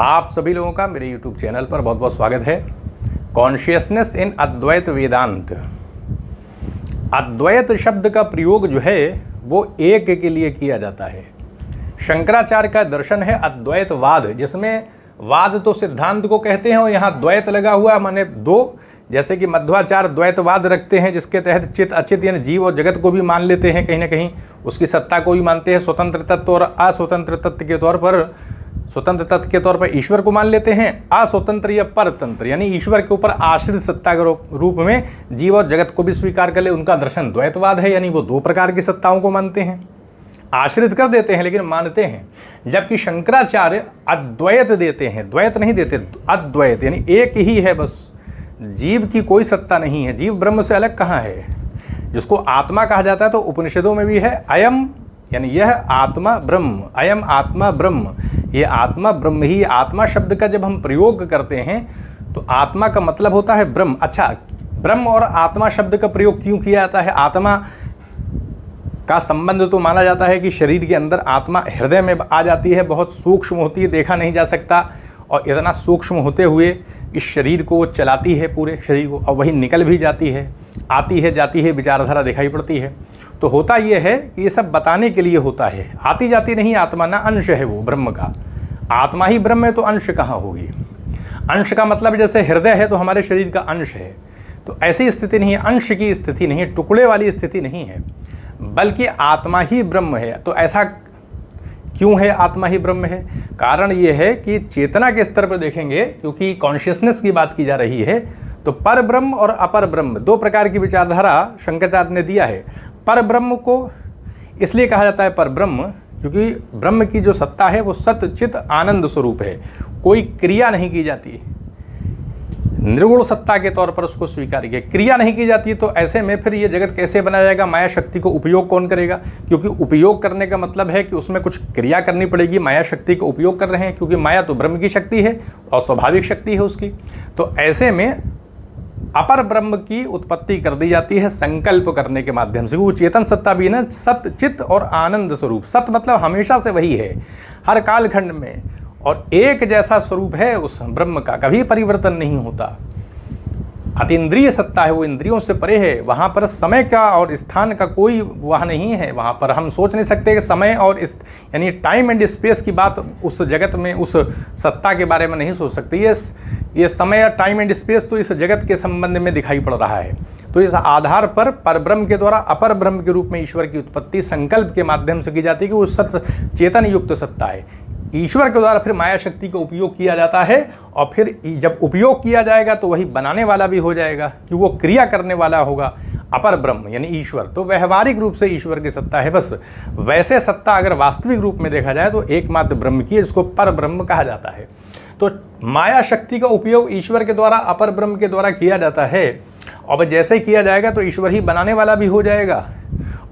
आप सभी लोगों का मेरे YouTube चैनल पर बहुत बहुत स्वागत है। कॉन्शियसनेस इन अद्वैत वेदांत। अद्वैत शब्द का प्रयोग जो है वो एक के लिए किया जाता है। शंकराचार्य का दर्शन है अद्वैतवाद, जिसमें वाद तो सिद्धांत को कहते हैं और यहाँ द्वैत लगा हुआ माने दो। जैसे कि मध्वाचार्य द्वैतवाद रखते हैं, जिसके तहत चित अचित यानी जीव और जगत को भी मान लेते हैं, कहीं ना कहीं उसकी सत्ता को भी मानते हैं। स्वतंत्र तत्व और अस्वतंत्र तत्व के तौर पर, स्वतंत्र तत्व के तौर पर ईश्वर को मान लेते हैं, अस्वतंत्र या परतंत्र यानी ईश्वर के ऊपर आश्रित सत्ता के रूप में जीव और जगत को भी स्वीकार कर ले। उनका दर्शन द्वैतवाद है, यानी वो दो प्रकार की सत्ताओं को मानते हैं, आश्रित कर देते हैं लेकिन मानते हैं। जबकि शंकराचार्य अद्वैत देते हैं, द्वैत नहीं देते, अद्वैत यानी एक ही है, बस जीव की कोई सत्ता नहीं है। जीव ब्रह्म से अलग कहाँ है, जिसको आत्मा कहा जाता है। तो उपनिषदों में भी है अयम यानी यह आत्मा ब्रह्म, अयम आत्मा ब्रह्म, ये आत्मा ब्रह्म ही। आत्मा शब्द का जब हम प्रयोग करते हैं तो आत्मा का मतलब होता है ब्रह्म। अच्छा, ब्रह्म और आत्मा शब्द का प्रयोग क्यों किया जाता है? आत्मा का संबंध तो माना जाता है कि शरीर के अंदर आत्मा हृदय में आ जाती है, बहुत सूक्ष्म होती है, देखा नहीं जा सकता, और इतना सूक्ष्म होते हुए इस शरीर को वो चलाती है, पूरे शरीर को, और वही निकल भी जाती है, आती है जाती है, विचारधारा दिखाई पड़ती है। तो होता यह है कि ये सब बताने के लिए होता है, आती जाती नहीं आत्मा, ना अंश है वो ब्रह्म का। आत्मा ही ब्रह्म है तो अंश कहाँ होगी? अंश का मतलब जैसे हृदय है तो हमारे शरीर का अंश है, तो ऐसी स्थिति नहीं है, अंश की स्थिति नहीं है, टुकड़े वाली स्थिति नहीं है, बल्कि आत्मा ही ब्रह्म है। तो ऐसा क्यों है आत्मा ही ब्रह्म है? कारण ये है कि चेतना के स्तर पर देखेंगे, क्योंकि कॉन्शियसनेस की बात की जा रही है, तो पर ब्रह्म और अपर ब्रह्म दो प्रकार की विचारधारा शंकराचार्य ने दिया है। पर ब्रह्म को इसलिए कहा जाता है पर ब्रह्म, क्योंकि ब्रह्म की जो सत्ता है वो सत्य चित आनंद स्वरूप है, कोई क्रिया नहीं की जाती, निर्गुण सत्ता के तौर पर उसको स्वीकार किया, क्रिया नहीं की जाती। तो ऐसे में फिर ये जगत कैसे बनाया जाएगा? माया शक्ति को उपयोग कौन करेगा? क्योंकि उपयोग करने का मतलब है कि उसमें कुछ क्रिया करनी पड़ेगी। माया शक्ति को उपयोग कर रहे हैं, क्योंकि माया तो ब्रह्म की शक्ति है और स्वाभाविक शक्ति है उसकी। तो ऐसे में अपर ब्रह्म की उत्पत्ति कर दी जाती है संकल्प करने के माध्यम से। वो चेतन सत्ता भी ना सत्य चित्त और आनंद स्वरूप, सत्य मतलब हमेशा से वही है, हर कालखंड में, और एक जैसा स्वरूप है उस ब्रह्म का, कभी परिवर्तन नहीं होता। अतीन्द्रिय सत्ता है, वो इंद्रियों से परे है, वहाँ पर समय का और स्थान का कोई वह नहीं है। वहाँ पर हम सोच नहीं सकते कि समय और यानी टाइम एंड स्पेस की बात उस जगत में, उस सत्ता के बारे में नहीं सोच सकते। ये समय, टाइम एंड स्पेस तो इस जगत के संबंध में दिखाई पड़ रहा है। तो इस आधार पर परब्रह्म के द्वारा अपर ब्रह्म के रूप में ईश्वर की उत्पत्ति संकल्प के माध्यम से की जाती है कि वो सत्य चेतन युक्त सत्ता है। ईश्वर के द्वारा फिर माया शक्ति का उपयोग किया जाता है, और फिर जब उपयोग किया जाएगा तो वही बनाने वाला भी हो जाएगा, कि वो क्रिया करने वाला होगा अपर ब्रह्म यानी ईश्वर। तो व्यवहारिक रूप से ईश्वर की सत्ता है, बस वैसे सत्ता अगर वास्तविक रूप में देखा जाए तो एकमात्र ब्रह्म की है, जिसको पर ब्रह्म कहा जाता है। तो माया शक्ति का उपयोग ईश्वर के द्वारा अपर ब्रह्म के द्वारा किया जाता है, और जैसे ही किया जाएगा तो ईश्वर ही बनाने वाला भी हो जाएगा,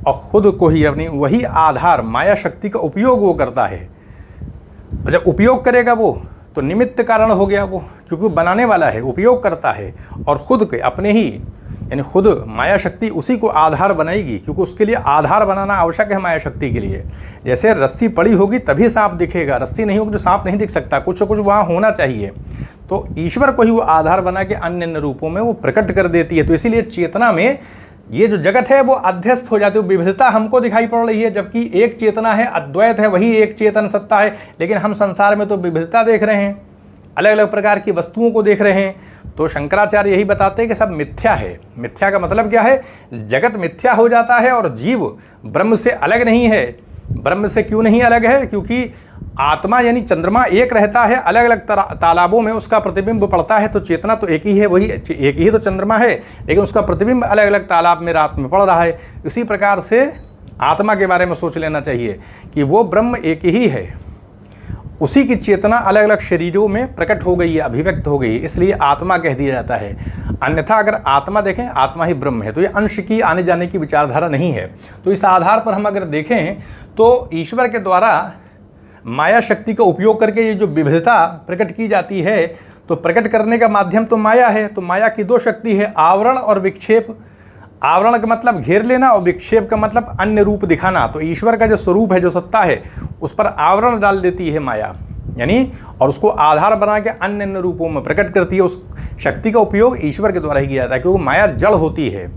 और खुद को ही अपनी वही आधार माया शक्ति का उपयोग वो करता है। जब उपयोग करेगा वो तो निमित्त कारण हो गया वो, क्योंकि बनाने वाला है, उपयोग करता है, और खुद के अपने ही यानी खुद माया शक्ति उसी को आधार बनाएगी, क्योंकि उसके लिए आधार बनाना आवश्यक है माया शक्ति के लिए। जैसे रस्सी पड़ी होगी तभी सांप दिखेगा, रस्सी नहीं होगी तो सांप नहीं दिख सकता, कुछ न कुछ वहाँ होना चाहिए। तो ईश्वर को ही वो आधार बना के अन्य अन्य रूपों में वो प्रकट कर देती है। तो इसीलिए चेतना में ये जो जगत है वो अध्यस्त हो जाती है, विविधता हमको दिखाई पड़ रही है, जबकि एक चेतना है, अद्वैत है, वही एक चेतन सत्ता है। लेकिन हम संसार में तो विविधता देख रहे हैं, अलग अलग प्रकार की वस्तुओं को देख रहे हैं। तो शंकराचार्य यही बताते हैं कि सब मिथ्या है। मिथ्या का मतलब क्या है? जगत मिथ्या हो जाता है, और जीव ब्रह्म से अलग नहीं है। ब्रह्म से क्यों नहीं अलग है? क्योंकि आत्मा यानी चंद्रमा एक रहता है, अलग अलग तालाबों में उसका प्रतिबिंब पड़ता है, तो चेतना तो एक ही है, वही एक ही तो चंद्रमा है, लेकिन उसका प्रतिबिंब अलग अलग तालाब में रात में पड़ रहा है। इसी प्रकार से आत्मा के बारे में सोच लेना चाहिए कि वो ब्रह्म एक ही है, उसी की चेतना अलग अलग शरीरों में प्रकट हो गई है, अभिव्यक्त हो गई है, इसलिए आत्मा कह दिया जाता है। अन्यथा अगर आत्मा देखें, आत्मा ही ब्रह्म है, तो ये अंश की आने जाने की विचारधारा नहीं है। तो इस आधार पर हम अगर देखें तो ईश्वर के द्वारा माया शक्ति का उपयोग करके ये जो विविधता प्रकट की जाती है, तो प्रकट करने का माध्यम तो माया है। तो माया की दो शक्ति है, आवरण और विक्षेप। आवरण का मतलब घेर लेना और विक्षेप का मतलब अन्य रूप दिखाना। तो ईश्वर का जो स्वरूप है, जो सत्ता है, उस पर आवरण डाल देती है माया। यानी और उसको आधार बना के अन्य अन्य रूपों में प्रकट करती है। उस शक्ति का उपयोग ईश्वर के द्वारा ही किया जाता है, क्योंकि माया जड़ होती है।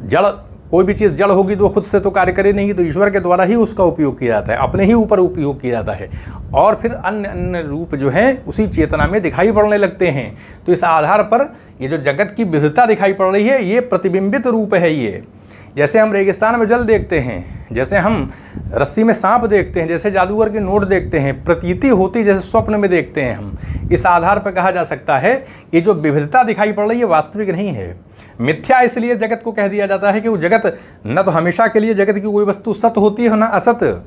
जड़, कोई भी चीज़ जड़ होगी तो खुद से तो कार्य करे नहीं, तो ईश्वर के द्वारा ही उसका उपयोग किया जाता है, अपने ही ऊपर उपयोग किया जाता है, और फिर अन्य अन्य रूप जो है उसी चेतना में दिखाई पड़ने लगते हैं। तो इस आधार पर ये जो जगत की विविधता दिखाई पड़ रही है, ये प्रतिबिंबित रूप है। ये जैसे हम रेगिस्तान में जल देखते हैं, जैसे हम रस्सी में सांप देखते हैं, जैसे जादूगर के नोट देखते हैं, प्रतीति होती जैसे स्वप्न में देखते हैं हम, इस आधार पर कहा जा सकता है कि जो विविधता दिखाई पड़ रही है वास्तविक नहीं है, मिथ्या। इसलिए जगत को कह दिया जाता है कि वो जगत न तो हमेशा के लिए जगत की कोई वस्तु सत्य होती है, न असत,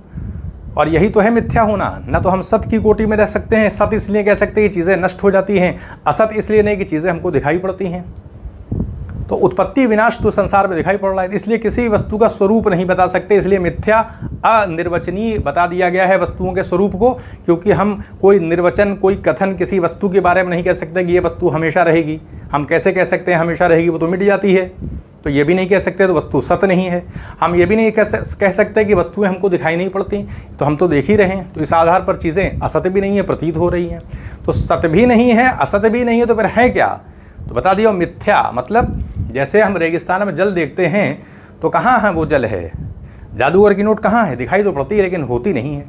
और यही तो है मिथ्या होना। न तो हम सत्य की कोटि में रह सकते हैं, सत्य इसलिए कह सकते हैं कि चीज़ें नष्ट हो जाती हैं, असत इसलिए नहीं कि चीज़ें हमको दिखाई पड़ती हैं। तो उत्पत्ति विनाश तो संसार में दिखाई पड़ रहा है, इसलिए किसी वस्तु का स्वरूप नहीं बता सकते, इसलिए मिथ्या अनिर्वचनीय बता दिया गया है वस्तुओं के स्वरूप को, क्योंकि हम कोई निर्वचन, कोई कथन किसी वस्तु के बारे में नहीं कह सकते कि ये वस्तु हमेशा रहेगी। हम कैसे कह सकते हैं हमेशा रहेगी, वो तो मिट जाती है। तो ये भी नहीं कह सकते तो वस्तु सत्य नहीं है। हम ये भी नहीं कह सकते कि वस्तुएं हमको दिखाई नहीं पड़ती, तो हम तो देख ही रहे हैं। तो इस आधार पर चीज़ें असत्य भी नहीं है, प्रतीत हो रही हैं। तो सत्य भी नहीं है, असत्य भी नहीं है, तो फिर है क्या? तो बता दिया मिथ्या। मतलब जैसे हम रेगिस्तान में जल देखते हैं तो कहाँ है वो जल है, जादूगर की नोट कहाँ है, दिखाई तो पड़ती है लेकिन होती नहीं है।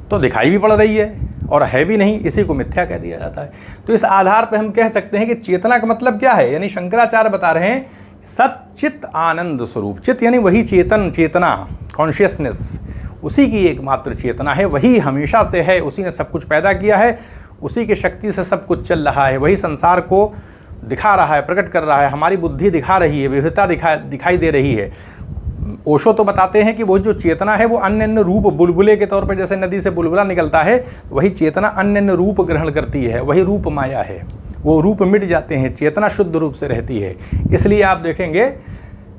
तो दिखाई भी पड़ रही है और है भी नहीं, इसी को मिथ्या कह दिया जाता है। तो इस आधार पर हम कह सकते हैं कि चेतना का मतलब क्या है, यानी शंकराचार्य बता रहे हैं सच्चित आनंद स्वरूप। चित्त यानी वही चेतन, चेतना, कॉन्शियसनेस, उसी की एकमात्र चेतना है, वही हमेशा से है, उसी ने सब कुछ पैदा किया है, उसी की शक्ति से सब कुछ चल रहा है, वही संसार को दिखा रहा है, प्रकट कर रहा है। हमारी बुद्धि दिखा रही है, विविधता दिखाई दे रही है। ओशो तो बताते हैं कि वो जो चेतना है वो अन्य अन्य रूप, बुलबुले के तौर पर जैसे नदी से बुलबुला निकलता है, वही चेतना अन्य अन्य रूप ग्रहण करती है, वही रूप माया है। वो रूप मिट जाते हैं, चेतना शुद्ध रूप से रहती है। इसलिए आप देखेंगे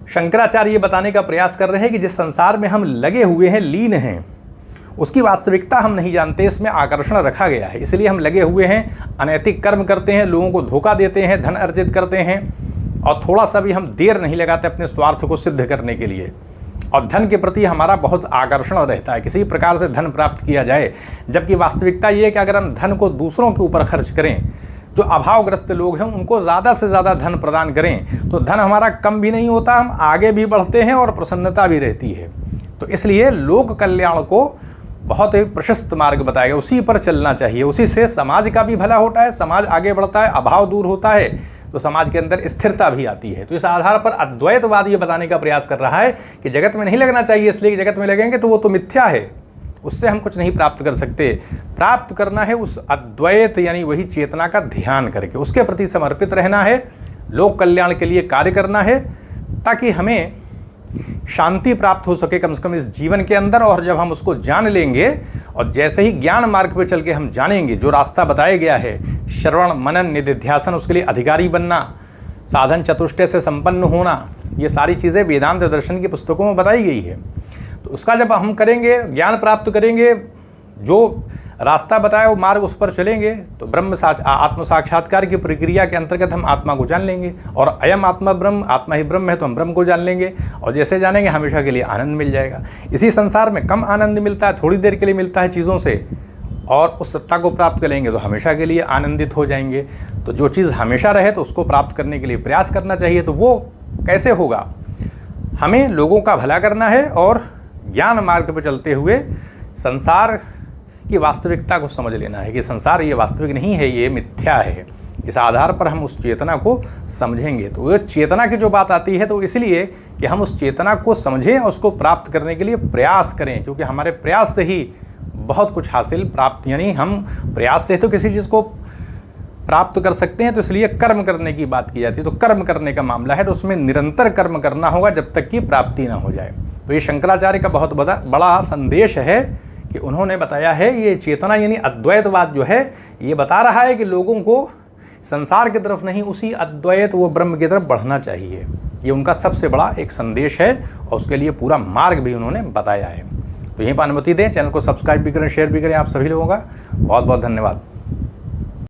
शंकराचार्य ये बताने का प्रयास कर रहे हैं कि जिस संसार में हम लगे हुए हैं, लीन हैं, उसकी वास्तविकता हम नहीं जानते, इसमें आकर्षण रखा गया है, इसलिए हम लगे हुए हैं, अनैतिक कर्म करते हैं, लोगों को धोखा देते हैं, धन अर्जित करते हैं, और थोड़ा सा भी हम देर नहीं लगाते अपने स्वार्थ को सिद्ध करने के लिए। और धन के प्रति हमारा बहुत आकर्षण रहता है, किसी प्रकार से धन प्राप्त किया जाए, जबकि वास्तविकता ये है कि अगर हम धन को दूसरों के ऊपर खर्च करें, जो अभावग्रस्त लोग हैं उनको ज़्यादा से ज़्यादा धन प्रदान करें, तो धन हमारा कम भी नहीं होता, हम आगे भी बढ़ते हैं और प्रसन्नता भी रहती है। तो इसलिए लोक कल्याण को बहुत ही प्रशस्त मार्ग बताया गया, उसी पर चलना चाहिए, उसी से समाज का भी भला होता है, समाज आगे बढ़ता है, अभाव दूर होता है, तो समाज के अंदर स्थिरता भी आती है। तो इस आधार पर अद्वैतवाद ये बताने का प्रयास कर रहा है कि जगत में नहीं लगना चाहिए, इसलिए कि जगत में लगेंगे तो वो तो मिथ्या है, उससे हम कुछ नहीं प्राप्त कर सकते। प्राप्त करना है उस अद्वैत यानी वही चेतना का ध्यान करके, उसके प्रति समर्पित रहना है, लोक कल्याण के लिए कार्य करना है, ताकि हमें शांति प्राप्त हो सके कम से कम इस जीवन के अंदर। और जब हम उसको जान लेंगे और जैसे ही ज्ञान मार्ग पर चल के हम जानेंगे, जो रास्ता बताया गया है, श्रवण मनन निधिध्यासन, उसके लिए अधिकारी बनना, साधन चतुष्टय से संपन्न होना, ये सारी चीज़ें वेदांत दर्शन की पुस्तकों में बताई गई है। तो उसका जब हम करेंगे, ज्ञान प्राप्त करेंगे, जो रास्ता बताया वो मार्ग उस पर चलेंगे, तो आत्म साक्षात्कार की प्रक्रिया के अंतर्गत हम आत्मा को जान लेंगे। और अयम आत्मा ब्रह्म, आत्मा ही ब्रह्म है, तो हम ब्रह्म को जान लेंगे, और जैसे जानेंगे हमेशा के लिए आनंद मिल जाएगा। इसी संसार में कम आनंद मिलता है, थोड़ी देर के लिए मिलता है चीज़ों से, और उस सत्ता को प्राप्त करेंगे तो हमेशा के लिए आनंदित हो जाएंगे। तो जो चीज़ हमेशा रहे तो उसको प्राप्त करने के लिए प्रयास करना चाहिए। तो वो कैसे होगा? हमें लोगों का भला करना है और ज्ञान मार्ग पर चलते हुए संसार की वास्तविकता को समझ लेना है कि संसार ये वास्तविक नहीं है, ये मिथ्या है। इस आधार पर हम उस चेतना को समझेंगे। तो ये चेतना की जो बात आती है, तो इसलिए कि हम उस चेतना को समझें और उसको प्राप्त करने के लिए प्रयास करें, क्योंकि हमारे प्रयास से ही बहुत कुछ हासिल प्राप्त, यानी हम प्रयास से तो किसी चीज़ को प्राप्त कर सकते हैं। तो इसलिए कर्म करने की बात की जाती है। तो कर्म करने का मामला है, तो उसमें निरंतर कर्म करना होगा जब तक कि प्राप्ति ना हो जाए। तो ये शंकराचार्य का बहुत बड़ा संदेश है कि उन्होंने बताया है, ये चेतना यानी अद्वैतवाद जो है, ये बता रहा है कि लोगों को संसार की तरफ नहीं, उसी अद्वैत वो ब्रह्म की तरफ बढ़ना चाहिए। ये उनका सबसे बड़ा एक संदेश है, और उसके लिए पूरा मार्ग भी उन्होंने बताया है। तो यहीं पर अनुमति दें, चैनल को सब्सक्राइब भी करें, शेयर भी करें। आप सभी लोगों का बहुत बहुत धन्यवाद।